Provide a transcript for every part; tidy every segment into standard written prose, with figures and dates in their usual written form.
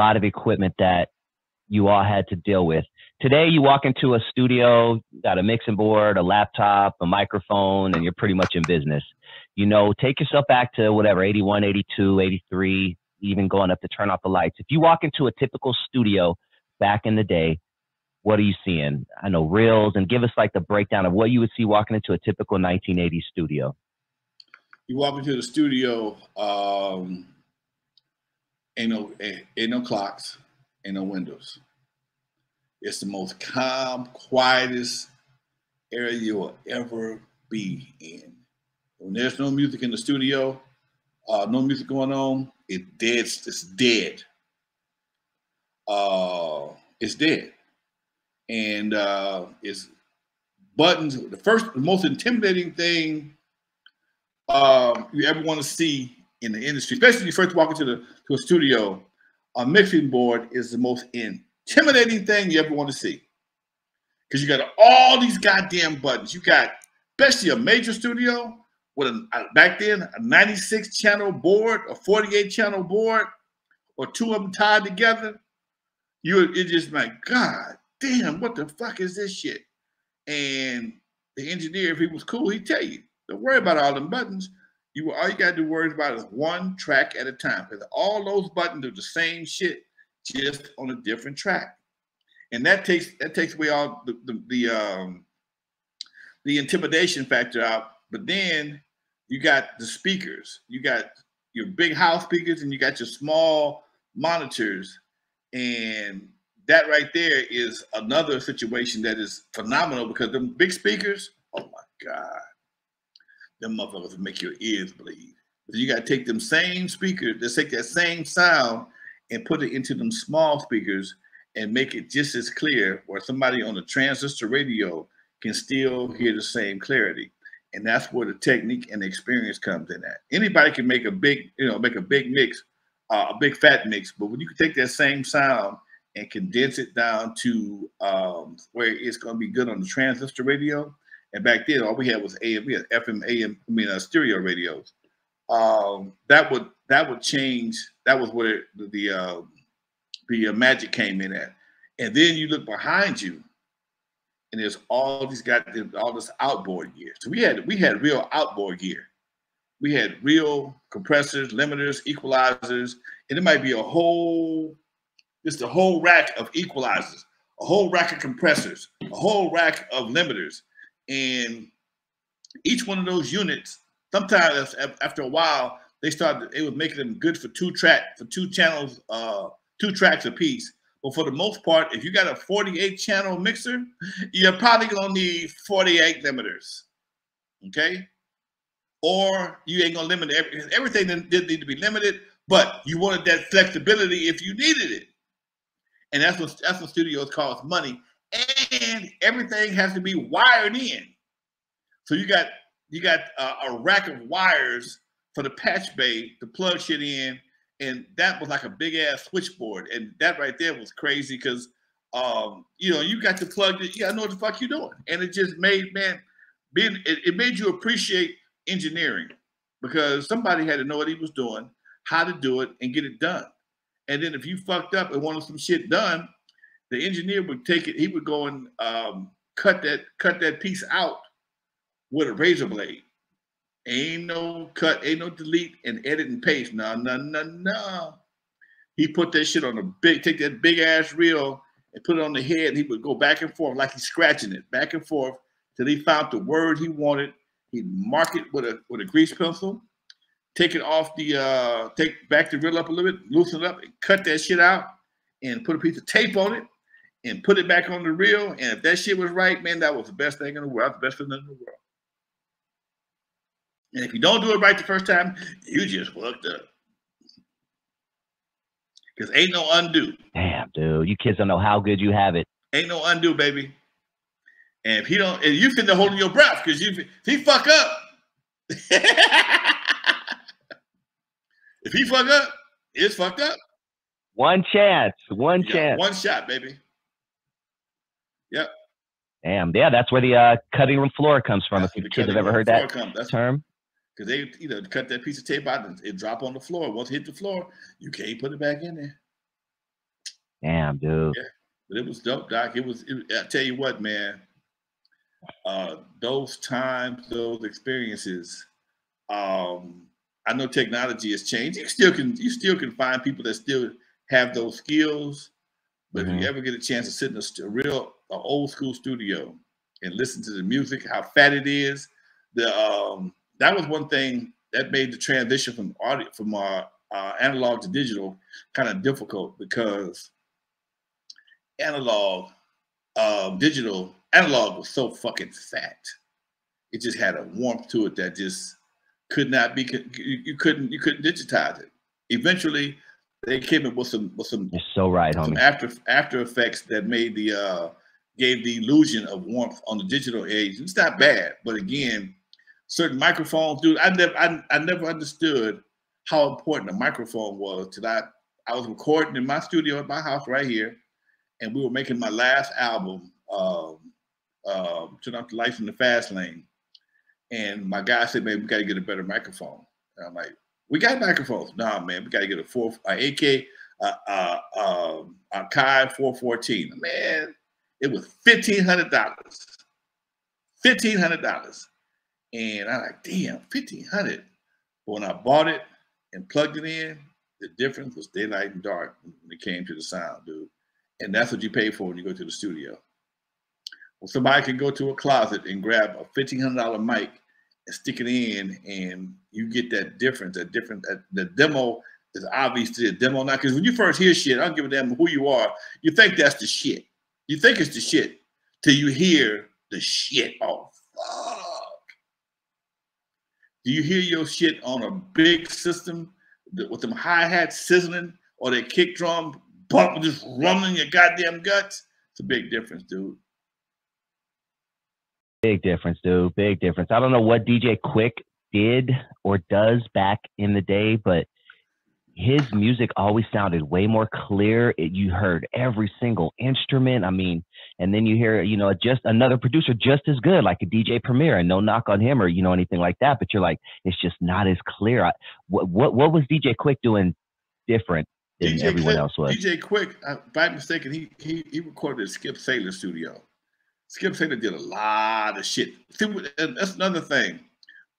lot of equipment that you all had to deal with. Today, you walk into a studio, got a mixing board, a laptop, a microphone, and you're pretty much in business. You know, take yourself back to whatever, 81, 82, 83, even going up to turn off the lights. If you walk into a typical studio back in the day, what are you seeing? I know reels, and give us like the breakdown of what you would see walking into a typical 1980s studio. You walk into the studio, ain't no clocks, ain't no windows. It's the most calm, quietest area you will ever be in. When there's no music in the studio, no music going on, it's dead. It's dead. It's dead. And it's buttons. The most intimidating thing you ever want to see in the industry, especially when you first walk into a studio, a mixing board is the most intimidating thing you ever want to see. Because you got all these goddamn buttons. You got, especially a major studio with back then, a 96 channel board, a 48 channel board, or two of them tied together. It's just like, God damn, what the fuck is this shit? And the engineer, if he was cool, he'd tell you, don't worry about all them buttons. All you got to worry about is one track at a time. Because all those buttons are the same shit, just on a different track. And that takes away all the intimidation factor out. But then you got the speakers. You got your big house speakers and you got your small monitors. And that right there is another situation that is phenomenal, because them big speakers, oh my God, them motherfuckers make your ears bleed. But you got to take them same speakers, let's take that same sound and put it into them small speakers and make it just as clear, where somebody on a transistor radio can still hear the same clarity. And that's where the technique and the experience comes in at. Anybody can make a big mix, a big fat mix, but when you can take that same sound and condense it down to where it's going to be good on the transistor radio. And back then, all we had was AM, we had FM, AM, stereo radios. That would change. That was where the magic came in at. And then you look behind you, and there's all this outboard gear. So we had real outboard gear. We had real compressors, limiters, equalizers, and it might be a whole rack of equalizers, a whole rack of compressors, a whole rack of limiters. And each one of those units, sometimes after a while, they would make them good for two channels, 2 tracks a piece. But for the most part, if you got a 48 channel mixer, you're probably gonna need 48 limiters. Okay? Or you ain't gonna limit everything didn't need to be limited, but you wanted that flexibility if you needed it. And that's what studios cost money. And everything has to be wired in. So you got a rack of wires for the patch bay to plug shit in, and that was like a big ass switchboard. And that right there was crazy because you got to plug it, you gotta know what the fuck you're doing. And it just made it made you appreciate engineering, because somebody had to know what he was doing, how to do it, and get it done. And then if you fucked up and wanted some shit done, the engineer would take it, he would go and cut that piece out with a razor blade. Ain't no cut, ain't no delete and edit and paste. No. He put that shit on take that big ass reel and put it on the head, and he would go back and forth like he's scratching it, back and forth, till he found the word he wanted. He'd mark it with a grease pencil, take it off back the reel up a little bit, loosen it up, and cut that shit out, and put a piece of tape on it, and put it back on the reel. And if that shit was right, man, that was the best thing in the world. The best thing in the world. And if you don't do it right the first time, you just fucked up. Because ain't no undo. Damn, dude. You kids don't know how good you have it. Ain't no undo, baby. And if you sit there holding your breath, because if he fuck up, if he fuck up, it's fucked up. One chance. One chance. One shot, baby. Yep. Damn. Yeah, that's where the cutting room floor comes from. If you kids have ever heard that term. Because they cut that piece of tape out and it drop on the floor. Once it hit the floor, you can't put it back in there. Damn, dude. Yeah, but it was dope, Doc. I tell you what, man. Those times, those experiences. I know technology has changed. You still can find people that still have those skills. But if you ever get a chance to sit in a real old school studio and listen to the music, how fat it is, that was one thing that made the transition from audio from analog to digital kind of difficult, because analog analog was so fucking fat. It just had a warmth to it that just could not be. You couldn't digitize it. Eventually, they came up with some. You're so right, some homie. after effects that made gave the illusion of warmth on the digital age. It's not bad, but again, certain microphones, dude. I never understood how important a microphone was till I was recording in my studio at my house right here, and we were making my last album, Turn Off the Lights in the Fast Lane. And my guy said, man, we got to get a better microphone. And I'm like, we got microphones. Nah, man, we got to get AK, a Kai 414. Man, it was $1,500. $1,500. And I'm like, damn, $1,500. But when I bought it and plugged it in, the difference was daylight and dark when it came to the sound, dude. And that's what you pay for when you go to the studio. Well, somebody can go to a closet and grab a $1,500 mic and stick it in, and you get that difference. The demo is obviously a demo now, because when you first hear shit, I don't give a damn who you are. You think that's the shit. You think it's the shit till you hear the shit. Oh, fuck. Do you hear your shit on a big system with them hi-hats sizzling, or that kick drum bump just rumbling your goddamn guts? It's a big difference, dude. Big difference, dude. Big difference. I don't know what DJ Quik did or does back in the day, but his music always sounded way more clear. You heard every single instrument. I mean, and then you hear, just another producer just as good, like a DJ Premier, and no knock on him or, anything like that. But you're like, it's just not as clear. What was DJ Quik doing different than everyone else was? DJ Quik, by mistake, he recorded at Skip Saylor's studio. Skip Saylor did a lot of shit. See, that's another thing.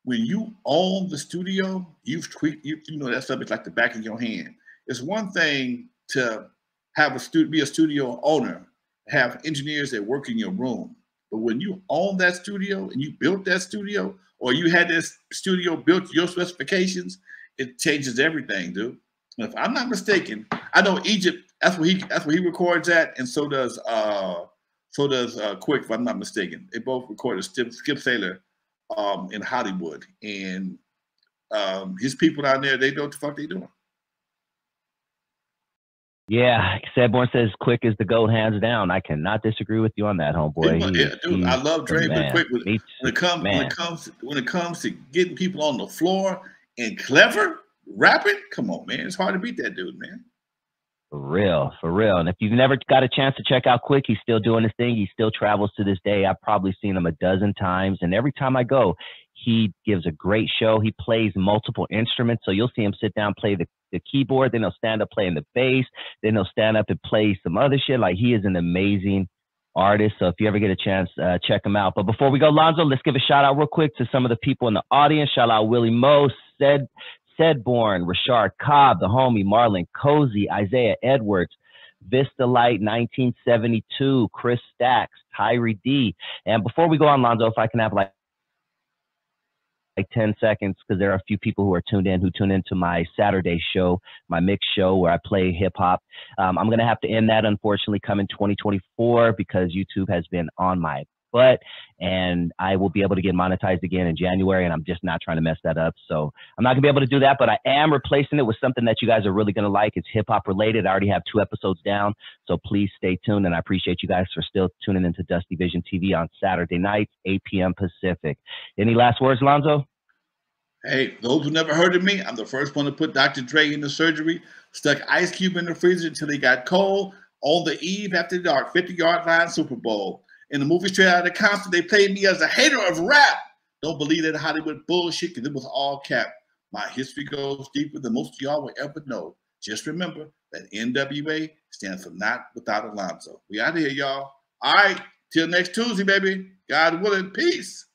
When you own the studio, you've tweaked. You know that stuff is like the back of your hand. It's one thing to have be a studio owner, have engineers that work in your room. But when you own that studio and you built that studio, or you had this studio built to your specifications, it changes everything, dude. And if I'm not mistaken, I know Egypt. That's where he records at, and so does Quik, if I'm not mistaken. They both recorded Skip Saylor in Hollywood. And his people down there, they know what the fuck they doing. Yeah, Sedborn says Quik is the GOAT, hands down. I cannot disagree with you on that, homeboy. Dude, I love Dre, but Quik, when it comes to getting people on the floor and clever rapping, come on, man. It's hard to beat that dude, man. For real. And if you've never got a chance to check out Quik, he's still doing his thing. He still travels to this day. I've probably seen him a dozen times. And every time I go, he gives a great show. He plays multiple instruments. So you'll see him sit down, play the keyboard. Then he'll stand up playing the bass. Then he'll stand up and play some other shit. Like, he is an amazing artist. So if you ever get a chance, check him out. But before we go, Lonzo, let's give a shout out real quick to some of the people in the audience. Shout out Willie Mo, Sedborn, Rashard Cobb, the homie, Marlon Cozy, Isaiah Edwards, Vista Light 1972, Chris Stacks, Tyree D. And before we go on, Lonzo, if I can have like 10 seconds, because there are a few people who are tuned into my Saturday show, my mix show where I play hip hop. I'm going to have to end that, unfortunately, come in 2024, because YouTube has been on my butt, and I will be able to get monetized again in January, and I'm just not trying to mess that up. So I'm not gonna be able to do that, but I am replacing it with something that you guys are really gonna like. It's hip hop related. I already have 2 episodes down, so please stay tuned, and I appreciate you guys for still tuning into Dusty Vision TV on Saturday nights, 8 p.m. Pacific. Any last words, Lonzo? Hey, those who never heard of me, I'm the first one to put Dr. Dre in the surgery, stuck Ice Cube in the freezer until he got cold, on the eve after dark, 50-yard line Super Bowl. In the movie Straight Outta Compton, they played me as a hater of rap. Don't believe that Hollywood bullshit, because it was all cap. My history goes deeper than most of y'all will ever know. Just remember, That N.W.A. stands for Not Without Lonzo. We out of here, y'all. All right. Till next Tuesday, baby. God willing. Peace.